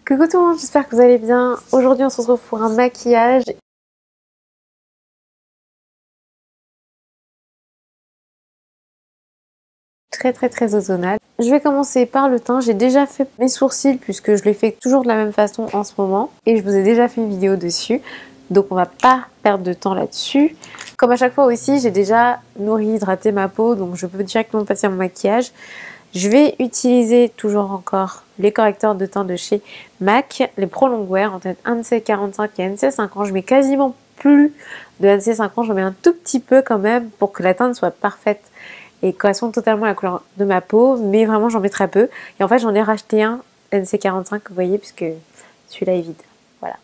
Coucou tout le monde, j'espère que vous allez bien. Aujourd'hui on se retrouve pour un maquillage. Très automnal. Je vais commencer par le teint. J'ai déjà fait mes sourcils puisque je les fais toujours de la même façon en ce moment. Et je vous ai déjà fait une vidéo dessus. Donc on va pas perdre de temps là-dessus. Comme à chaque fois aussi, j'ai déjà nourri, hydraté ma peau. Donc je peux directement passer à mon maquillage. Je vais utiliser toujours encore les correcteurs de teint de chez MAC, les Pro Longwear en tête NC45 et NC50. Je mets quasiment plus de NC50, je mets un tout petit peu quand même pour que la teinte soit parfaite et corresponde totalement à la couleur de ma peau, mais vraiment j'en mets très peu. Et en fait j'en ai racheté un NC45, vous voyez, puisque celui-là est vide. Voilà.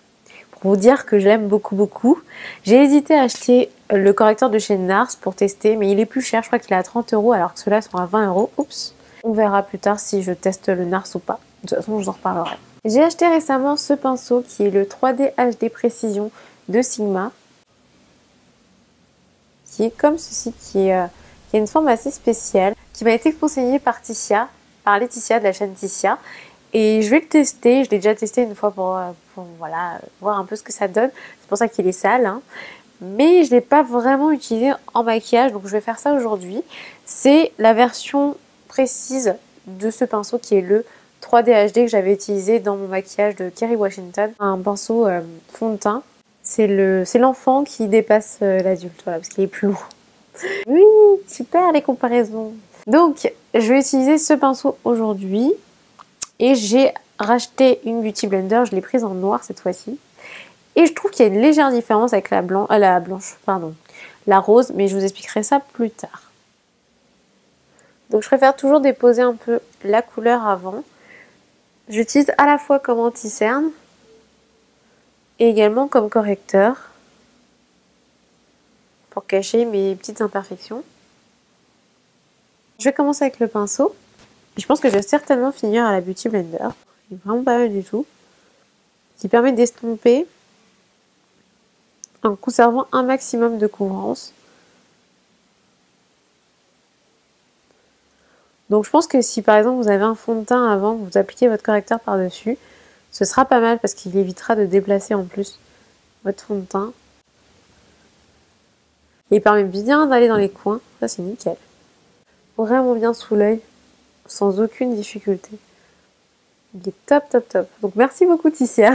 Pour vous dire que je l'aime beaucoup. J'ai hésité à acheter le correcteur de chez NARS pour tester, mais il est plus cher, je crois qu'il est à 30 € alors que ceux-là sont à 20 €. Oups. On verra plus tard si je teste le NARS ou pas. De toute façon, je vous en reparlerai. J'ai acheté récemment ce pinceau qui est le 3D HD Précision de Sigma. Qui est comme ceci, qui a une forme assez spéciale. Qui m'a été conseillé par Laetitia de la chaîne Ticia. Et je vais le tester. Je l'ai déjà testé une fois pour voilà, voir un peu ce que ça donne. C'est pour ça qu'il est sale. Hein. Mais je ne l'ai pas vraiment utilisé en maquillage. Donc je vais faire ça aujourd'hui. C'est la version précise de ce pinceau qui est le 3D HD que j'avais utilisé dans mon maquillage de Kerry Washington. Un pinceau fond de teint. C'est l'enfant qui dépasse l'adulte, voilà, parce qu'il est plus lourd. Oui, super les comparaisons. Donc, je vais utiliser ce pinceau aujourd'hui. Et j'ai racheté une Beauty Blender, je l'ai prise en noir cette fois-ci. Et je trouve qu'il y a une légère différence avec la rose, mais je vous expliquerai ça plus tard. Donc je préfère toujours déposer un peu la couleur avant. J'utilise à la fois comme anti-cerne et également comme correcteur pour cacher mes petites imperfections. Je vais commencer avec le pinceau. Je pense que je vais certainement finir à la Beauty Blender. Il est vraiment pas mal du tout. Qui permet d'estomper en conservant un maximum de couvrance. Donc je pense que si par exemple vous avez un fond de teint avant que vous appliquez votre correcteur par-dessus, ce sera pas mal parce qu'il évitera de déplacer en plus votre fond de teint. Et il permet bien d'aller dans les coins, ça c'est nickel. Vraiment bien sous l'œil, sans aucune difficulté. Il est top. Donc merci beaucoup Ticia.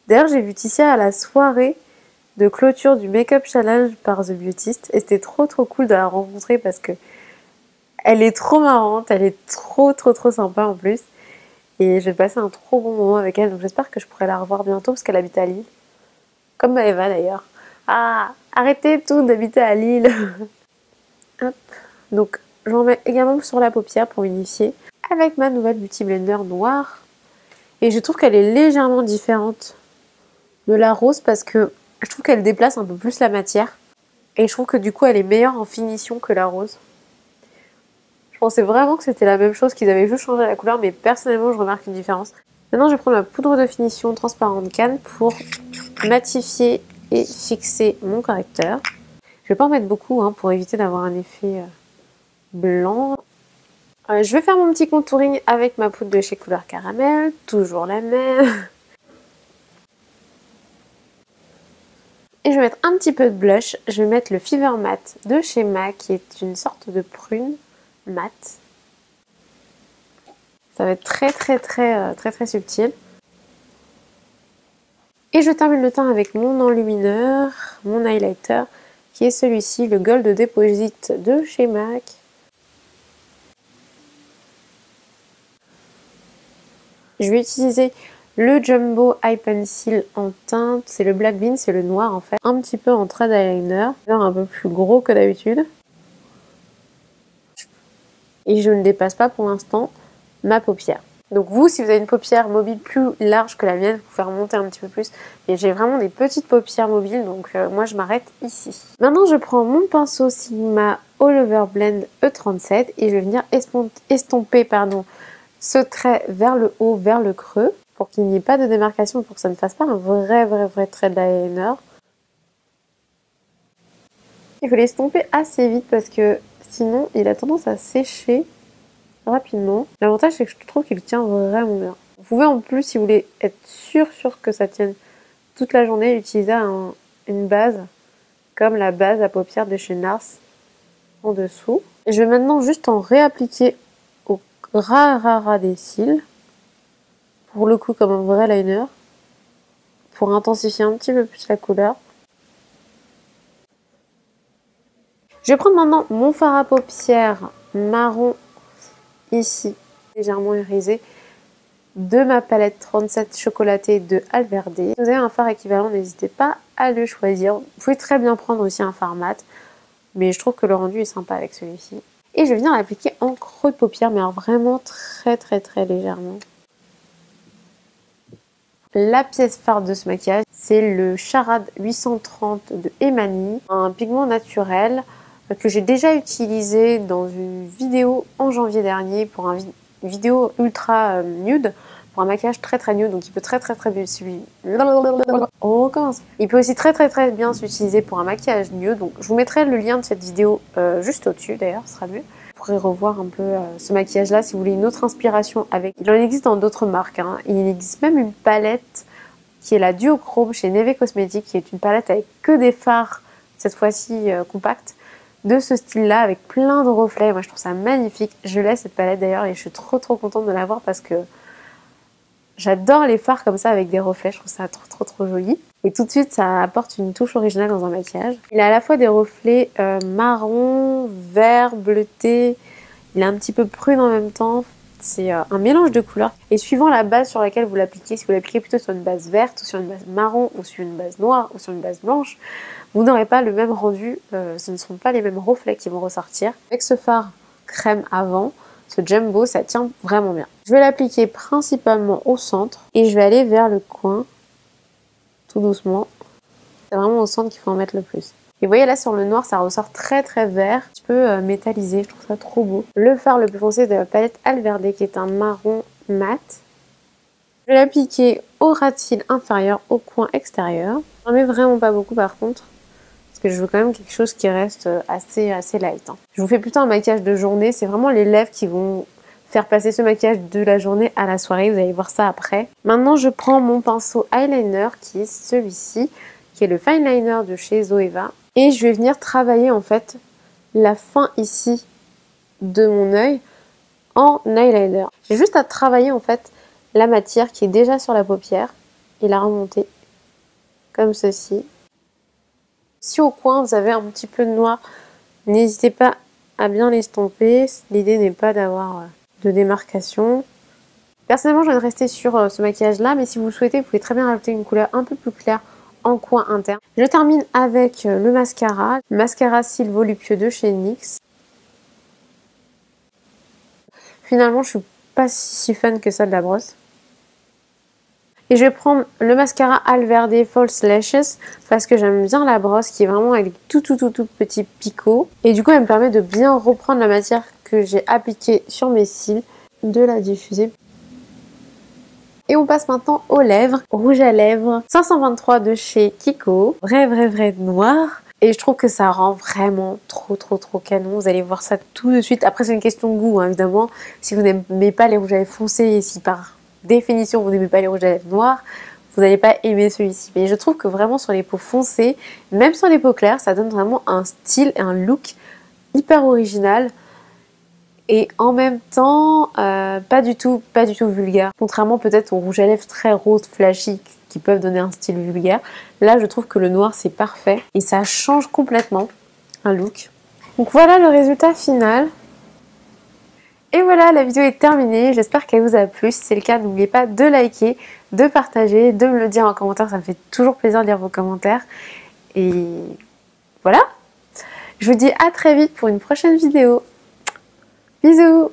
D'ailleurs j'ai vu Ticia à la soirée de clôture du Make-up Challenge par The Beautist et c'était trop cool de la rencontrer parce que elle est trop marrante, elle est trop sympa en plus. Et je vais passer un trop bon moment avec elle, donc j'espère que je pourrai la revoir bientôt parce qu'elle habite à Lille. Comme Maëva d'ailleurs. Ah, arrêtez tout d'habiter à Lille. Hop. Donc j'en mets également sur la paupière pour unifier avec ma nouvelle Beauty Blender noire. Et je trouve qu'elle est légèrement différente de la rose parce que je trouve qu'elle déplace un peu plus la matière. Et je trouve que du coup elle est meilleure en finition que la rose. Je pensais vraiment que c'était la même chose, qu'ils avaient juste changé la couleur, mais personnellement je remarque une différence. Maintenant je vais prendre ma poudre de finition transparente Cannes pour matifier et fixer mon correcteur. Je vais pas en mettre beaucoup hein, pour éviter d'avoir un effet blanc. Je vais faire mon petit contouring avec ma poudre de chez Couleur Caramel, toujours la même. Et je vais mettre un petit peu de blush. Je vais mettre le Fever Matte de chez MAC, qui est une sorte de prune mat. Ça va être très subtil. Et je termine le teint avec mon enlumineur, mon highlighter, qui est celui-ci, le Gold Deposit de chez MAC. Je vais utiliser le Jumbo Eye Pencil en teinte, c'est le Black Bean, c'est le noir en fait. Un petit peu en trade eyeliner, un peu plus gros que d'habitude. Et je ne dépasse pas pour l'instant ma paupière. Donc vous, si vous avez une paupière mobile plus large que la mienne, vous pouvez remonter un petit peu plus. Et j'ai vraiment des petites paupières mobiles, donc moi je m'arrête ici. Maintenant je prends mon pinceau Sigma All Over Blend E37 et je vais venir estomper ce trait vers le haut, vers le creux, pour qu'il n'y ait pas de démarcation, pour que ça ne fasse pas un vrai trait d'eyeliner. Il faut l'estomper assez vite parce que sinon, il a tendance à sécher rapidement. L'avantage, c'est que je trouve qu'il tient vraiment bien. pouvez en plus, si vous voulez être sûr que ça tienne toute la journée, utiliser une base comme la base à paupières de chez Nars en dessous. Et je vais maintenant juste en réappliquer au ras des cils, pour le coup comme un vrai liner, pour intensifier un petit peu plus la couleur. Je vais prendre maintenant mon fard à paupières marron ici, légèrement irisé, de ma palette 37 chocolatée de Alverde. Si vous avez un fard équivalent, n'hésitez pas à le choisir. Vous pouvez très bien prendre aussi un fard mat, mais je trouve que le rendu est sympa avec celui-ci. Et je vais venir l'appliquer en creux de paupière, mais alors vraiment très légèrement. La pièce phare de ce maquillage, c'est le Charade 830 de Emani, un pigment naturel que j'ai déjà utilisé dans une vidéo en janvier dernier pour une vidéo ultra nude, pour un maquillage très nude, donc il peut très bien on recommence. Il peut aussi très bien s'utiliser pour un maquillage nude, donc je vous mettrai le lien de cette vidéo juste au-dessus d'ailleurs, ce sera mieux. Vous pourrez revoir un peu ce maquillage là si vous voulez une autre inspiration avec. Il en existe dans d'autres marques, hein. Il existe même une palette qui est la Duochrome chez Neve Cosmetics, qui est une palette avec que des fards, cette fois-ci compacts, de ce style-là, avec plein de reflets. Moi, je trouve ça magnifique. Je laisse cette palette d'ailleurs et je suis trop contente de l'avoir parce que j'adore les fards comme ça avec des reflets. Je trouve ça trop joli. Et tout de suite, ça apporte une touche originale dans un maquillage. Il a à la fois des reflets marron, vert, bleuté. Il est un petit peu prune en même temps. C'est un mélange de couleurs. Et suivant la base sur laquelle vous l'appliquez, si vous l'appliquez plutôt sur une base verte, ou sur une base marron, ou sur une base noire, ou sur une base blanche, vous n'aurez pas le même rendu. Ce ne seront pas les mêmes reflets qui vont ressortir. Avec ce fard crème avant, ce Jumbo, ça tient vraiment bien. Je vais l'appliquer principalement au centre. Et je vais aller vers le coin, tout doucement. C'est vraiment au centre qu'il faut en mettre le plus. Et vous voyez là sur le noir, ça ressort très vert, un petit peu métallisé, je trouve ça trop beau. Le fard le plus foncé de la palette Alverde qui est un marron mat. Je vais l'appliquer au ras de cils inférieur, au coin extérieur. J'en mets vraiment pas beaucoup par contre, parce que je veux quand même quelque chose qui reste assez light. Hein. Je vous fais plutôt un maquillage de journée, c'est vraiment les lèvres qui vont faire passer ce maquillage de la journée à la soirée, vous allez voir ça après. Maintenant je prends mon pinceau eyeliner qui est celui-ci, qui est le Fine Liner de chez Zoeva. Et je vais venir travailler en fait la fin ici de mon œil en eyeliner. J'ai juste à travailler en fait la matière qui est déjà sur la paupière et la remonter comme ceci. Si au coin vous avez un petit peu de noir, n'hésitez pas à bien l'estomper. L'idée n'est pas d'avoir de démarcation. Personnellement, je vais rester sur ce maquillage là, mais si vous le souhaitez, vous pouvez très bien rajouter une couleur un peu plus claire en coin interne. Je termine avec le mascara cils voluptueux de chez NYX. Finalement, je suis pas si fan que ça de la brosse. Et je vais prendre le mascara Alverde False Lashes parce que j'aime bien la brosse qui est vraiment avec tout petits picots. Et du coup, elle me permet de bien reprendre la matière que j'ai appliquée sur mes cils, de la diffuser. Et on passe maintenant aux lèvres. Rouge à lèvres 523 de chez Kiko. Vrai noir. Et je trouve que ça rend vraiment trop canon. Vous allez voir ça tout de suite. Après, c'est une question de goût, hein, évidemment. Si vous n'aimez pas les rouges à lèvres foncés et si par définition vous n'aimez pas les rouges à lèvres noirs, vous n'allez pas aimer celui-ci. Mais je trouve que vraiment sur les peaux foncées, même sur les peaux claires, ça donne vraiment un style et un look hyper original. Et en même temps, pas du tout vulgaire. Contrairement peut-être aux rouges à lèvres très roses, flashy, qui peuvent donner un style vulgaire. Là, je trouve que le noir, c'est parfait. Et ça change complètement un look. Donc voilà le résultat final. Et voilà, la vidéo est terminée. J'espère qu'elle vous a plu. Si c'est le cas, n'oubliez pas de liker, de partager, de me le dire en commentaire. Ça me fait toujours plaisir de lire vos commentaires. Et voilà. Je vous dis à très vite pour une prochaine vidéo. Bisous!